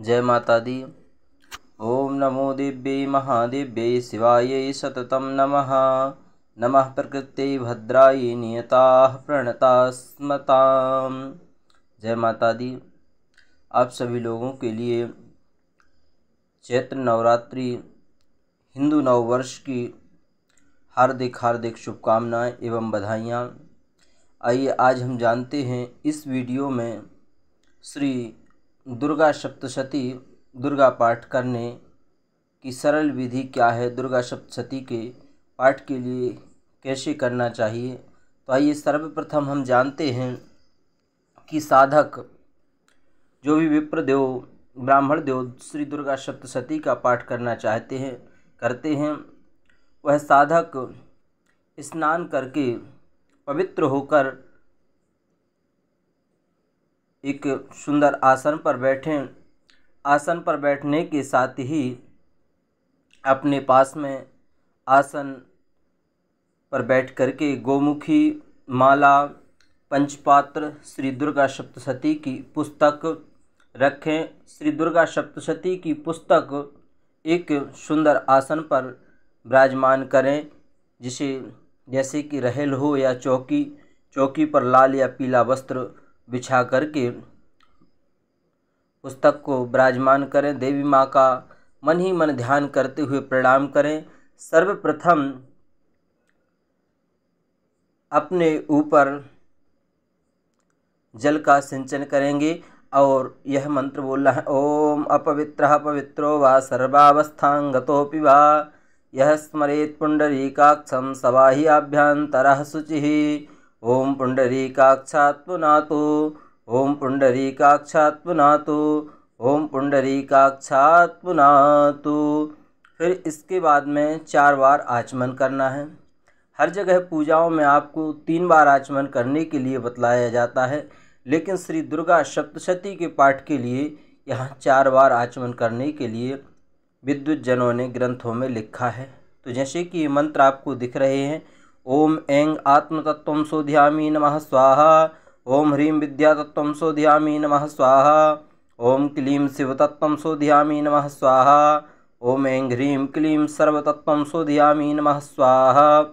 जय माता दी। ओम नमो दिव्यै महादिव्यै शिवायै सततं नमः। नमः प्रकृत्यै भद्रायै नियताः प्रणतास्मताम्। जय माता दी। आप सभी लोगों के लिए चैत्र नवरात्रि हिंदू नववर्ष की हार्दिक हार्दिक शुभकामनाएं एवं बधाइयाँ। आइए आज हम जानते हैं इस वीडियो में श्री दुर्गा सप्तशती दुर्गा पाठ करने की सरल विधि क्या है, दुर्गा सप्तशती के पाठ के लिए कैसे करना चाहिए। तो आइए सर्वप्रथम हम जानते हैं कि साधक जो भी विप्रदेव ब्राह्मण देव श्री दुर्गा सप्तशती का पाठ करना करते हैं वह साधक स्नान करके पवित्र होकर एक सुंदर आसन पर बैठें। आसन पर बैठने के साथ ही अपने पास में आसन पर बैठ करके गोमुखी माला, पंचपात्र, श्री दुर्गा सप्तशती की पुस्तक रखें। श्री दुर्गा सप्तशती की पुस्तक एक सुंदर आसन पर विराजमान करें, जैसे कि रहेल हो या चौकी पर लाल या पीला वस्त्र बिछा करके पुस्तक को विराजमान करें। देवी माँ का मन ही मन ध्यान करते हुए प्रणाम करें। सर्वप्रथम अपने ऊपर जल का सिंचन करेंगे और यह मंत्र बोलना है। ओम अपवित्रः पवित्रो वा सर्वावस्थां गतोऽपि वा यः स्मरेत् पुंडरीकाक्षं सवाहि आभ्यन्तरः शुचिः। ओम पुंडरीकाक्षात् पुनातु, ओम पुंडरीकाक्षात् पुनातु, ओम पुंडरीकाक्षात् पुनातु। फिर इसके बाद में 4 बार आचमन करना है। हर जगह पूजाओं में आपको 3 बार आचमन करने के लिए बतलाया जाता है, लेकिन श्री दुर्गा सप्तशती के पाठ के लिए यहाँ 4 बार आचमन करने के लिए विद्वज्जनों ने ग्रंथों में लिखा है। तो जैसे कि ये मंत्र आपको दिख रहे हैं। ओम ऐं आत्मतत्त्वं शोधयामि नमः स्वाहा। ओम ह्रीं विद्यातत्त्वं शोधयामि नमः स्वाहा। ओम क्लीं शिवतत्त्वं शोधयामि नमः स्वाहा। ओम ऐं ह्रीं क्लीं सर्वतत्त्वं शोधयामि नमः स्वाहा।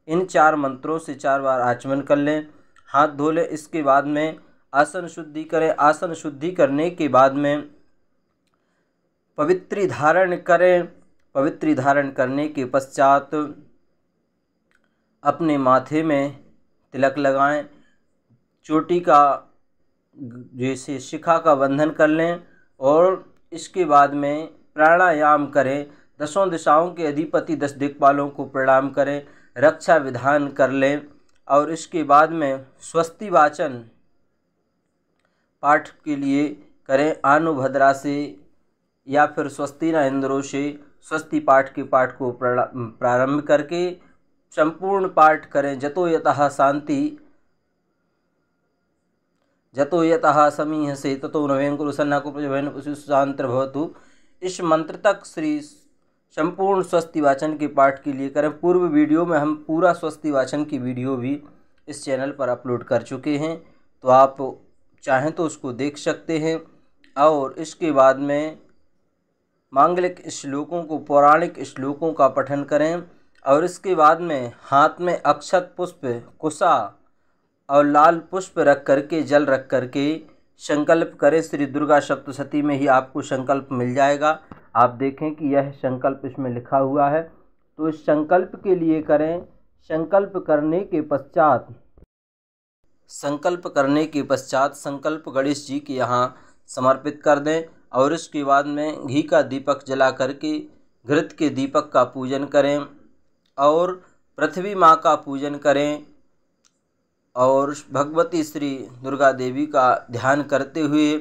इन 4 मंत्रों से 4 बार आचमन कर लें, हाथ धो लें। इसके बाद में आसन शुद्धि करें। आसन शुद्धि करने के बाद में पवित्री धारण करें। पवित्री धारण करने के पश्चात अपने माथे में तिलक लगाएं। चोटी का जैसे शिखा का बंधन कर लें और इसके बाद में प्राणायाम करें। 10 दिशाओं के अधिपति 10 दिक्पालों को प्रणाम करें। रक्षा विधान कर लें और इसके बाद में स्वस्ति वाचन पाठ के लिए करें। आनुभद्रा से या फिर स्वस्ति न इंद्रो से स्वस्ति पाठ के पाठ को प्रारंभ करके संपूर्ण पाठ करें। जतो यतः शांति जतो यतः समीहसे ततो नवें कुरु सन्ना को प्रजभन शांत भवतु। इस मंत्र तक श्री संपूर्ण स्वस्ति वाचन के पाठ के लिए करें। पूर्व वीडियो में हम पूरा स्वस्ति वाचन की वीडियो भी इस चैनल पर अपलोड कर चुके हैं, तो आप चाहें तो उसको देख सकते हैं। और इसके बाद में मांगलिक श्लोकों को, पौराणिक श्लोकों का पठन करें और इसके बाद में हाथ में अक्षत पुष्प, कुशा और लाल पुष्प रख करके, जल रख करके संकल्प करें। श्री दुर्गा सप्तशती में ही आपको संकल्प मिल जाएगा। आप देखें कि यह संकल्प इसमें लिखा हुआ है, तो इस संकल्प के लिए करें। संकल्प करने के पश्चात संकल्प गणेश जी के यहाँ समर्पित कर दें और इसके बाद में घी का दीपक जला करके घृत के दीपक का पूजन करें और पृथ्वी माँ का पूजन करें और भगवती श्री दुर्गा देवी का ध्यान करते हुए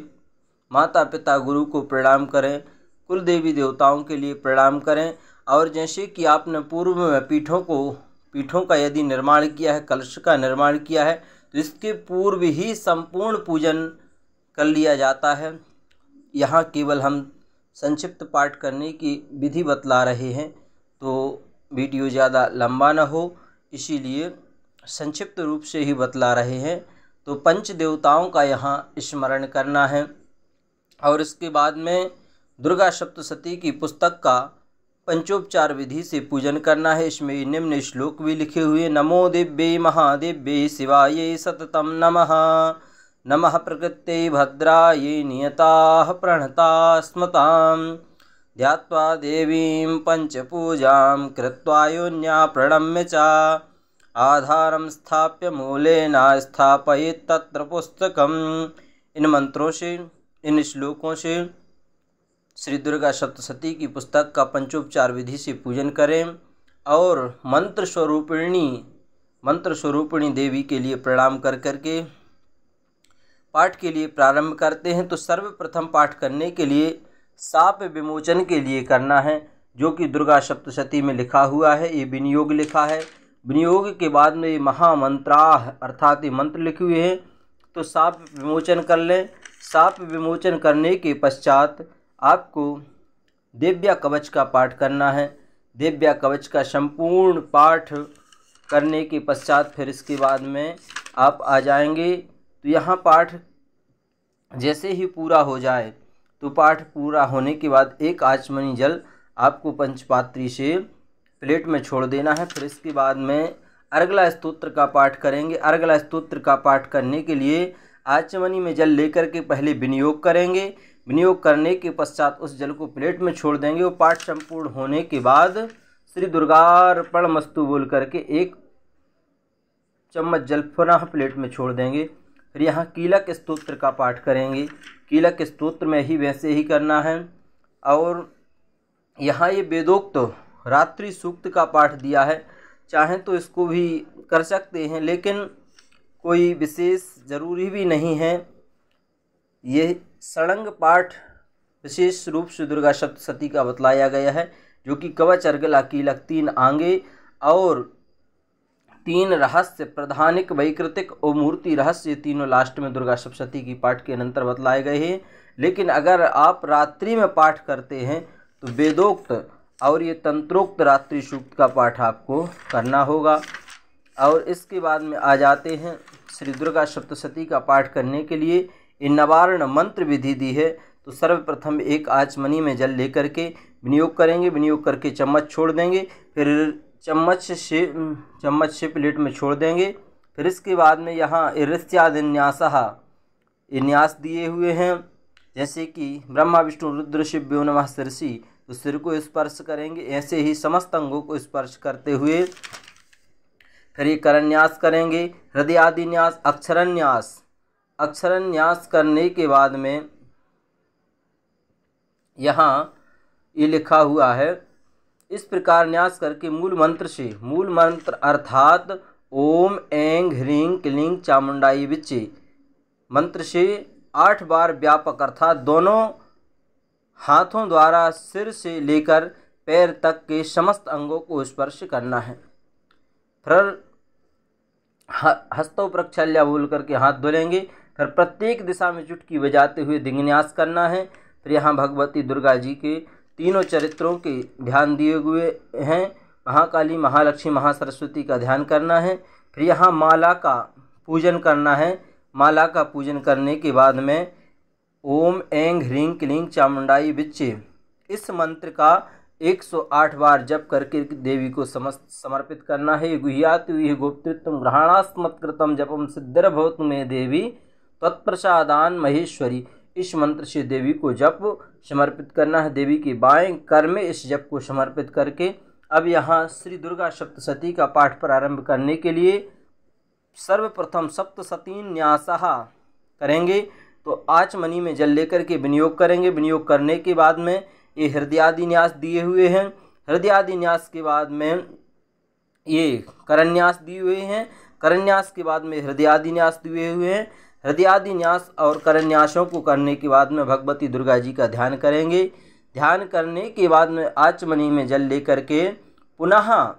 माता पिता गुरु को प्रणाम करें। कुल देवी देवताओं के लिए प्रणाम करें। और जैसे कि आपने पूर्व में पीठों का यदि निर्माण किया है, कलश का निर्माण किया है, तो इसके पूर्व ही संपूर्ण पूजन कर लिया जाता है। यहाँ केवल हम संक्षिप्त पाठ करने की विधि बतला रहे हैं, तो वीडियो ज़्यादा लंबा न हो, इसीलिए संक्षिप्त रूप से ही बतला रहे हैं। तो पंच देवताओं का यहाँ स्मरण करना है। और इसके बाद में दुर्गा सप्तशती की पुस्तक का पंचोपचार विधि से पूजन करना है। इसमें निम्न श्लोक भी लिखे हुए: नमो दिव्ये महादिव्ये शिवायै सततं नमः। नमः प्रकृत्यै भद्रायै नियताः प्रणताः स्मताम्। ध्यात्वा देवीं पंचपूजां कृत्वा योन्या प्रणम्य च आधारं स्थाप्य मूलेन स्थापयेत् तत्र पुस्तकम्। इन मंत्रों से, इन श्लोकों से श्री दुर्गा सप्तशती की पुस्तक का पंचोपचार विधि से पूजन करें और मंत्र स्वरूपिणी देवी के लिए प्रणाम कर करके पाठ के लिए प्रारंभ करते हैं। तो सर्वप्रथम पाठ करने के लिए शाप विमोचन के लिए करना है, जो कि दुर्गा सप्तशती में लिखा हुआ है। ये विनियोग लिखा है। विनियोग के बाद में महामंत्राह अर्थात ये मंत्र लिखे हुए हैं। तो शाप विमोचन कर लें। शाप विमोचन करने के पश्चात आपको दिव्या कवच का पाठ करना है। दिव्या कवच का संपूर्ण पाठ करने के पश्चात फिर इसके बाद में आप आ जाएंगे। तो यहाँ पाठ जैसे ही पूरा हो जाए, तो पाठ पूरा होने के बाद एक आचमनी जल आपको पंचपात्री से प्लेट में छोड़ देना है। फिर इसके बाद में अर्गला स्तोत्र का पाठ करेंगे। अर्गला स्तोत्र का पाठ करने के लिए आचमनी में जल लेकर के पहले विनियोग करेंगे। विनियोग करने के पश्चात उस जल को प्लेट में छोड़ देंगे। वो पाठ संपूर्ण होने के बाद श्री दुर्गार्पणमस्तु बोल करके 1 चम्मच जल पुनः प्लेट में छोड़ देंगे। फिर यहाँ कीलक स्तोत्र का पाठ करेंगे। कीलक स्तोत्र में ही वैसे ही करना है। और यहाँ ये वेदोक्त रात्रि सूक्त का पाठ दिया है, चाहें तो इसको भी कर सकते हैं, लेकिन कोई विशेष ज़रूरी भी नहीं है। ये षडंग पाठ विशेष रूप से दुर्गा सप्तशती का बतलाया गया है, जो कि कवच, अर्गला, कीलक 3 आंगे और 3 रहस्य, प्रधानिक, वैकृतिक और मूर्ति रहस्य, तीनों लास्ट में दुर्गा सप्तशती की पाठ के अनंतर बतलाए गए हैं। लेकिन अगर आप रात्रि में पाठ करते हैं तो वेदोक्त और ये तंत्रोक्त रात्रि सूक्त का पाठ आपको करना होगा। और इसके बाद में आ जाते हैं श्री दुर्गा सप्तशती का पाठ करने के लिए इन नवारण मंत्र विधि दी है। तो सर्वप्रथम 1 आचमनी में जल लेकर के विनियोग करेंगे। विनियोग करके चम्मच छोड़ देंगे। फिर चम्मच से प्लेट में छोड़ देंगे। फिर इसके बाद में यहाँ ईरित्यादिन्यासः न्यास दिए हुए हैं, जैसे कि ब्रह्मा विष्णु रुद्र शिव्यो नमः शिरसि, तो सिर को स्पर्श करेंगे। ऐसे ही समस्त अंगों को स्पर्श करते हुए फिर ये करन्यास करेंगे। हृदयादिन्यास, अक्षरन्यास। अक्षरन्यास करने के बाद में यहाँ ये लिखा हुआ है, इस प्रकार न्यास करके मूल मंत्र अर्थात ओम ऐं ह्रीं क्लीं चामुंडाई विच्चे मंत्र से 8 बार व्यापक अर्थात दोनों हाथों द्वारा सिर से लेकर पैर तक के समस्त अंगों को स्पर्श करना है। फिर हस्तों प्रक्षाल्या बोल करके हाथ धुलेंगे। फिर प्रत्येक दिशा में चुटकी बजाते हुए दिग्न्यास करना है। फिर यहाँ भगवती दुर्गा जी के तीनों चरित्रों के ध्यान दिए हुए हैं। महाकाली, महालक्ष्मी, महासरस्वती का ध्यान करना है। फिर यहाँ माला का पूजन करना है। माला का पूजन करने के बाद में ओम ऐं ह्रीं क्लीं चामुंडाई विच्चे इस मंत्र का 108 बार जप करके देवी को समर्पित करना है। गुह्याति हुई गोप्तृत्व ग्रहणास्मत्कृतम जपम सिद्धिर्भवतु मे देवी तत्प्रसादान महेश्वरी, इस मंत्र से देवी को जप समर्पित करना है। देवी के बाएं कर में इस जप को समर्पित करके अब यहाँ श्री दुर्गा सप्तशती का पाठ प्रारंभ करने के लिए सर्वप्रथम सप्तशती न्यासः करेंगे। तो आचमनी में जल लेकर के विनियोग करेंगे। विनियोग करने के बाद में ये हृदयादि न्यास दिए हुए हैं। हृदयादि न्यास के बाद में ये करन्यास दिए हुए हैं। करन्यास के बाद में हृदयादि न्यास दिए हुए हैं। हृदयादि न्यास और करन्यासों को करने के बाद में भगवती दुर्गा जी का ध्यान करेंगे। ध्यान करने के बाद में आचमनी में जल लेकर के पुनः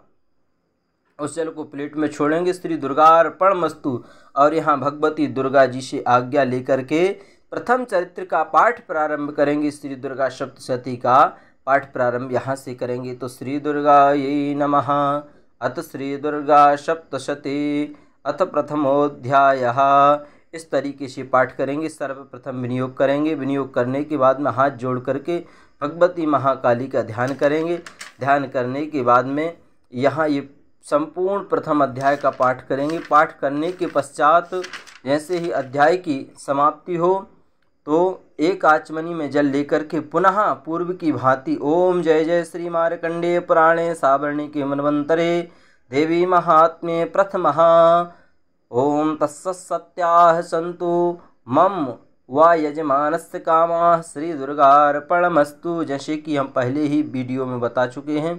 उस जल को प्लेट में छोड़ेंगे। श्री दुर्गार्पणमस्तु और यहाँ भगवती दुर्गा जी से आज्ञा लेकर के प्रथम चरित्र का पाठ प्रारंभ करेंगे। श्री दुर्गा सप्तशती का पाठ प्रारंभ यहाँ से करेंगे। तो श्री दुर्गायै नमः। अथ श्री दुर्गा सप्तशती अथ प्रथमोऽध्यायः। इस तरीके से पाठ करेंगे। सर्वप्रथम विनियोग करेंगे। विनियोग करने के बाद में हाथ जोड़ करके भगवती महाकाली का ध्यान करेंगे। ध्यान करने के बाद में यहाँ ये संपूर्ण प्रथम अध्याय का पाठ करेंगे। पाठ करने के पश्चात जैसे ही अध्याय की समाप्ति हो तो एक आचमनी में जल लेकर के पुनः पूर्व की भांति ओम जय जय श्री मार्कंडेय पुराणे सावर्णिके मनवंतरे देवी महात्म्ये प्रथमः ओम तत्सत्याः सन्तु मम व यजमानस्य कामाः श्री दुर्गार्पणमस्तु। जैसे कि हम पहले ही वीडियो में बता चुके हैं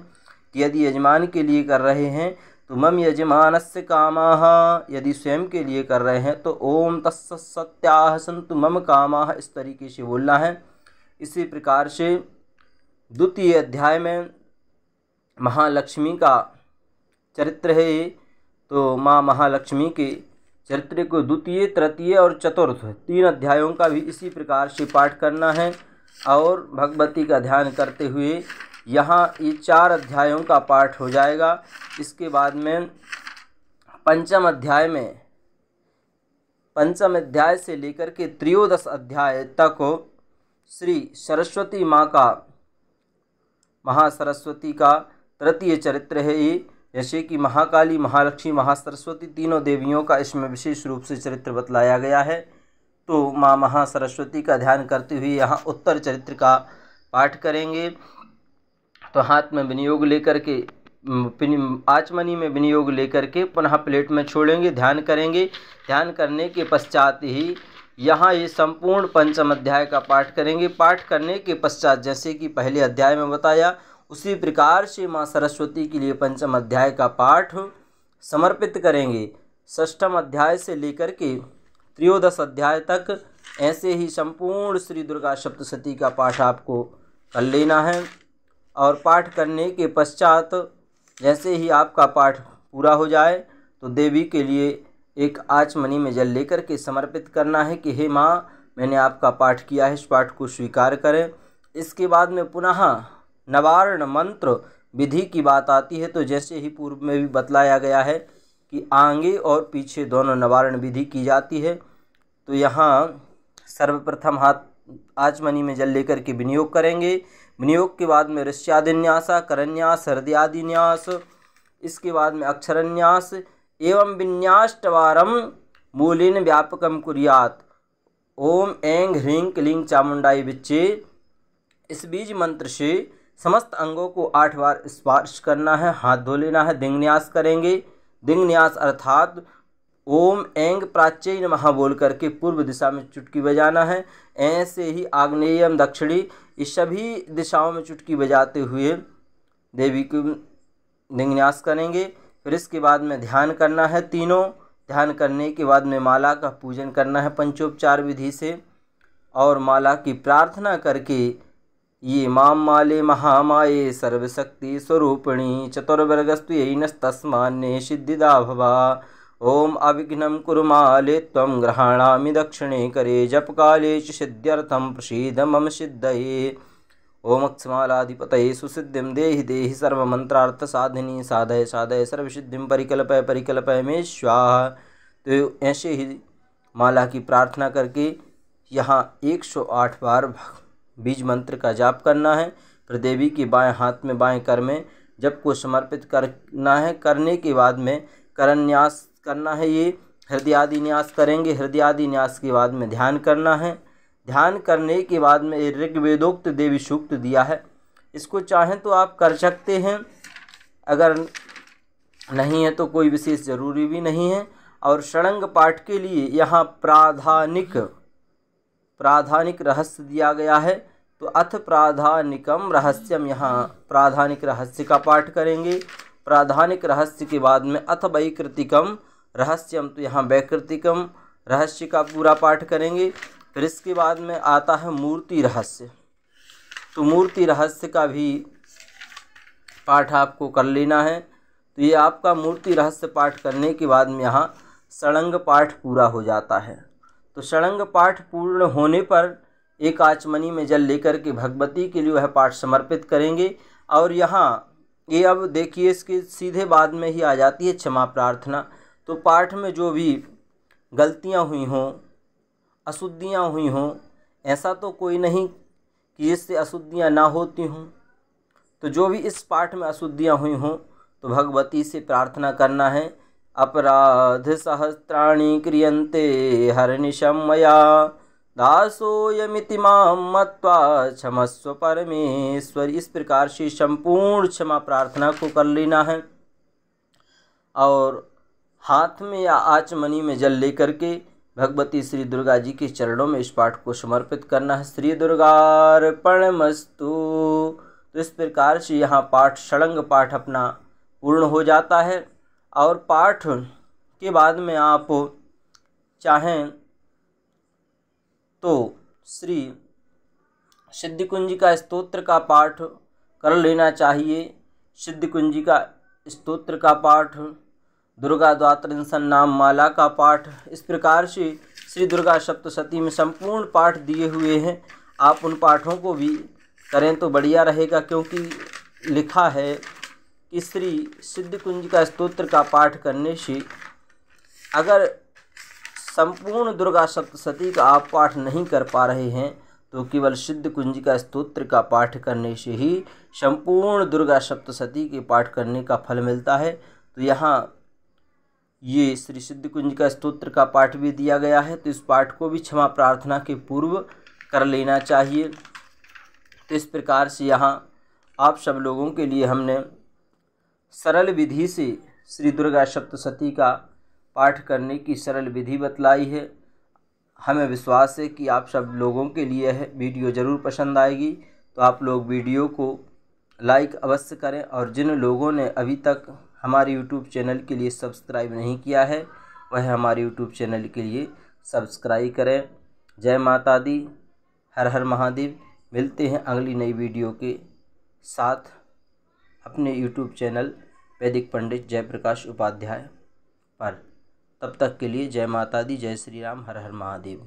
कि यदि यजमान के लिए कर रहे हैं तो मम यजमानस्य कामाः, यदि स्वयं के लिए कर रहे हैं तो ओम तत्सत्याः सन्तु मम कामाः, इस तरीके से बोलना है। इसी प्रकार से द्वितीय अध्याय में महालक्ष्मी का चरित्र है, तो माँ महालक्ष्मी के चरित्र को द्वितीय, तृतीय और चतुर्थ 3 अध्यायों का भी इसी प्रकार से पाठ करना है। और भगवती का ध्यान करते हुए यहाँ ये 4 अध्यायों का पाठ हो जाएगा। इसके बाद में पंचम अध्याय से लेकर के त्रयोदश अध्याय तक श्री सरस्वती माँ का, महासरस्वती का तृतीय चरित्र है ये। जैसे कि महाकाली, महालक्ष्मी, महासरस्वती तीनों देवियों का इसमें विशेष रूप से चरित्र बतलाया गया है। तो माँ महासरस्वती का ध्यान करते हुए यहाँ उत्तर चरित्र का पाठ करेंगे। तो हाथ में विनियोग लेकर के आचमनी में विनियोग लेकर के पुनः प्लेट में छोड़ेंगे, ध्यान करेंगे। ध्यान करने के पश्चात ही यहाँ ये संपूर्ण पंचम अध्याय का पाठ करेंगे। पाठ करने के पश्चात जैसे कि पहले अध्याय में बताया उसी प्रकार से माँ सरस्वती के लिए पंचम अध्याय का पाठ समर्पित करेंगे। षष्ठम अध्याय से लेकर के त्रयोदश अध्याय तक ऐसे ही संपूर्ण श्री दुर्गा सप्तशती का पाठ आपको कर लेना है। और पाठ करने के पश्चात जैसे ही आपका पाठ पूरा हो जाए तो देवी के लिए एक आचमनी में जल लेकर के समर्पित करना है कि हे माँ, मैंने आपका पाठ किया है, इस पाठ को स्वीकार करें। इसके बाद में पुनः नवारण मंत्र विधि की बात आती है। तो जैसे ही पूर्व में भी बतलाया गया है कि आगे और पीछे दोनों नवारण विधि की जाती है। तो यहाँ सर्वप्रथम हाथ आचमनी में जल लेकर के विनियोग करेंगे। विनियोग के बाद में ऋष्यादिन्यास, करन्यास, हृदयादिन्यास, इसके बाद में अक्षरन्यास एवं विन्याष्टवारम मूलेन व्यापकम कुर्यात्। ओम ऐं ह्रीं क्लीं चामुंडाई विच्चे, इस बीज मंत्र से समस्त अंगों को 8 बार स्पर्श करना है, हाथ धो लेना है। दिंगन्यास करेंगे। दिंगन्यास अर्थात ओम ऐं प्राच्य नमः बोल करके पूर्व दिशा में चुटकी बजाना है। ऐसे ही आग्नेयम, दक्षिणी, इस सभी दिशाओं में चुटकी बजाते हुए देवी को दिंगन्यास करेंगे। फिर इसके बाद में ध्यान करना है तीनों। ध्यान करने के बाद में माला का पूजन करना है पंचोपचार विधि से। और माला की प्रार्थना करके ये माम माले महामाये सर्वशक्ति स्वरूपिणी चतुर्वर्गस्तु नस्तस्मान्ये सिद्धिदा भवा। ओम अविघ्नं कुरु माले त्वं ग्रहाणामि दक्षिणे करे जपकाले च सिद्ध्यर्थं प्रसीद मम सिद्धये। ओम अक्षमालाधिपतये सुसिद्धिं देहि देहि सर्वमंत्रार्थ साधिनी साधय साधय सर्वसिद्धिं परिकल्पय परिकल्पय मे स्वाहा। तो ऐसे ही माला की प्रार्थना करके यहाँ 108 बार बीज मंत्र का जाप करना है। फिर देवी के बाएं हाथ में बाएं कर में जप को समर्पित करना है। करने के बाद में करन्यास करना है। ये हृदयादि न्यास करेंगे। हृदयादि न्यास के बाद में ध्यान करना है। ध्यान करने के बाद में ऋग्वेदोक्त देवी सूक्त दिया है, इसको चाहें तो आप कर सकते हैं, अगर नहीं है तो कोई विशेष ज़रूरी भी नहीं है। और षडंग पाठ के लिए यहाँ प्राधानिक रहस्य दिया गया है। तो अथ प्राधानिकम रहस्यम, यहाँ प्राधानिक रहस्य का पाठ करेंगे। प्राधानिक रहस्य के बाद में अथ वैकृतिकम रहस्यम, तो यहाँ वैकृतिकम रहस्य का पूरा पाठ करेंगे। फिर इसके बाद में आता है मूर्ति रहस्य, तो मूर्ति रहस्य का भी पाठ आपको कर लेना है। तो ये आपका मूर्ति रहस्य पाठ करने के बाद में यहाँ षडंग पाठ पूरा हो जाता है। तो षडंग पाठ पूर्ण होने पर एक आचमनी में जल लेकर के भगवती के लिए वह पाठ समर्पित करेंगे। और यहाँ ये अब देखिए इसके सीधे बाद में ही आ जाती है क्षमा प्रार्थना। तो पाठ में जो भी गलतियां हुई हों, अशुद्धियां हुई हों, ऐसा तो कोई नहीं कि जिससे अशुद्धियां ना होती हों। तो जो भी इस पाठ में अशुद्धियां हुई हों तो भगवती से प्रार्थना करना है। अपराध सहस्राणि क्रियन्ते हरनिशं मया दासोऽयमिति मां मत्वा क्षमस्व परमेश्वर। इस प्रकार से संपूर्ण क्षमा प्रार्थना को कर लेना है और हाथ में या आचमनी में जल लेकर के भगवती श्री दुर्गा जी के चरणों में इस पाठ को समर्पित करना है। श्री दुर्गार्पणमस्तु। तो इस प्रकार से यहाँ पाठ षडंग पाठ अपना पूर्ण हो जाता है और पाठ के बाद में आप चाहें तो श्री सिद्धि कुंजी का स्तोत्र का पाठ कर लेना चाहिए। सिद्धि कुंजी का स्तोत्र का पाठ, दुर्गा द्वात्रिंशन् नाम माला का पाठ, इस प्रकार से श्री दुर्गा सप्तशती में संपूर्ण पाठ दिए हुए हैं। आप उन पाठों को भी करें तो बढ़िया रहेगा, क्योंकि लिखा है कि श्री सिद्धि कुंज का स्तोत्र का पाठ करने से अगर संपूर्ण दुर्गा सप्तशती का आप पाठ नहीं कर पा रहे हैं तो केवल सिद्धि कुंज का स्तोत्र का पाठ करने से ही संपूर्ण दुर्गा सप्तशती के पाठ करने का फल मिलता है। तो यहाँ ये श्री सिद्धि कुंज का स्तोत्र का पाठ भी दिया गया है, तो इस पाठ को भी क्षमा प्रार्थना के पूर्व कर लेना चाहिए। तो इस प्रकार से यहाँ आप सब लोगों के लिए हमने सरल विधि से श्री दुर्गा सप्तशती का पाठ करने की सरल विधि बतलाई है। हमें विश्वास है कि आप सब लोगों के लिए है वीडियो ज़रूर पसंद आएगी। तो आप लोग वीडियो को लाइक अवश्य करें और जिन लोगों ने अभी तक हमारे यूट्यूब चैनल के लिए सब्सक्राइब नहीं किया है वह हमारे यूट्यूब चैनल के लिए सब्सक्राइब करें। जय माता दी, हर हर महादेव। मिलते हैं अगली नई वीडियो के साथ अपने यूट्यूब चैनल वैदिक पंडित जयप्रकाश उपाध्याय पर। तब तक के लिए जय माता दी, जय श्री राम, हर हर महादेव।